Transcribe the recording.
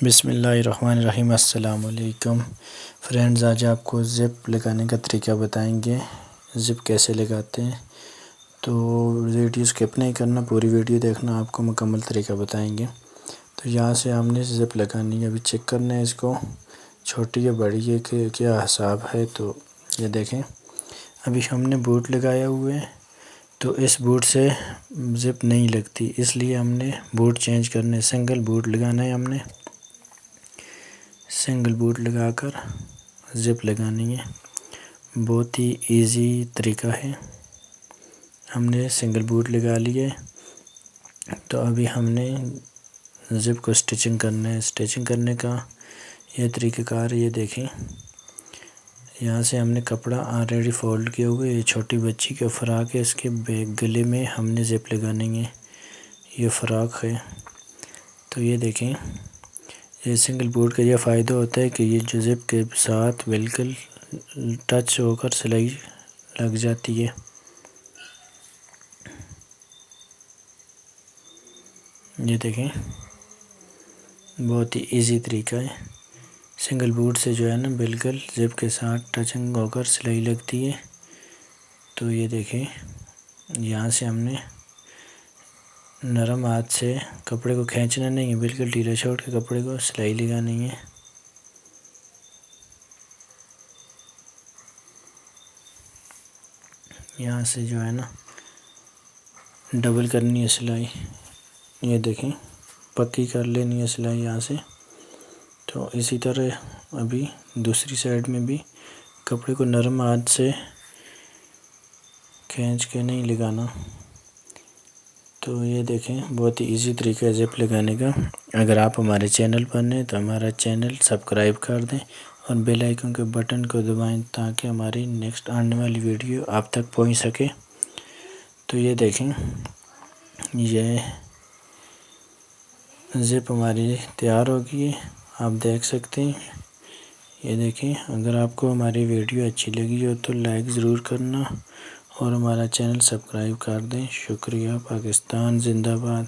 بسم اللہ الرحمن الرحیم۔ السلام علیکم فرینڈز، آج آپ کو زپ لگانے کا طریقہ بتائیں گے، زپ کیسے لگاتے ہیں۔ تو ویڈیو اسکپ نہیں کرنا، پوری ویڈیو دیکھنا، آپ کو مکمل طریقہ بتائیں گے۔ تو یہاں سے ہم نے زپ لگانی ہے، ابھی چیک کرنا ہے اس کو چھوٹی یا بڑی ہے کہ کیا حساب ہے۔ تو یہ دیکھیں، ابھی ہم نے بوٹ لگایا ہوئے ہے، تو اس بوٹ سے زپ نہیں لگتی، اس لیے ہم نے بوٹ چینج کرنے، سنگل بوٹ لگانا ہے۔ ہم نے سنگل بوٹ لگا کر زپ لگانی ہے، بہت ہی ایزی طریقہ ہے۔ ہم نے سنگل بوٹ لگا لیے، تو ابھی ہم نے زپ کو سٹیچنگ کرنا ہے۔ سٹیچنگ کرنے کا یہ طریقہ کار ہے، یہ دیکھیں، یہاں سے ہم نے کپڑا آلریڈی فولڈ کیا ہوا ہے، یہ چھوٹی بچی کا فراق ہے، اس کے گلے میں ہم نے زپ لگانی ہے، یہ فراق ہے۔ تو یہ دیکھیں، یہ سنگل بوٹ کا یہ فائدہ ہوتا ہے کہ یہ جو زپ کے ساتھ بالکل ٹچ ہو کر سلائی لگ جاتی ہے۔ یہ دیکھیں، بہت ہی ایزی طریقہ ہے، سنگل بوٹ سے جو ہے نا بالکل زپ کے ساتھ ٹچنگ ہو کر سلائی لگتی ہے۔ تو یہ دیکھیں، یہاں سے ہم نے نرم ہاتھ سے کپڑے کو کھینچنا نہیں ہے، بالکل ڈھیلا چھوڑ کے کپڑے کو سلائی لگانی ہے۔ یہاں سے جو ہے نا ڈبل کرنی ہے سلائی، یہ دیکھیں، پکی کر لینی ہے سلائی یہاں سے۔ تو اسی طرح ابھی دوسری سائڈ میں بھی کپڑے کو نرم ہاتھ سے کھینچ کے نہیں لگانا۔ تو یہ دیکھیں، بہت ہی ایزی طریقہ ہے زپ لگانے کا۔ اگر آپ ہمارے چینل پر ہیں تو ہمارا چینل سبسکرائب کر دیں اور بیل آئیکن کے بٹن کو دبائیں تاکہ ہماری نیکسٹ آنے والی ویڈیو آپ تک پہنچ سکے۔ تو یہ دیکھیں، یہ زپ ہماری تیار ہو گئی ہے، آپ دیکھ سکتے ہیں۔ یہ دیکھیں، اگر آپ کو ہماری ویڈیو اچھی لگی ہو تو لائک ضرور کرنا اور ہمارا چینل سبسکرائب کر دیں۔ شکریہ۔ پاکستان زندہ باد۔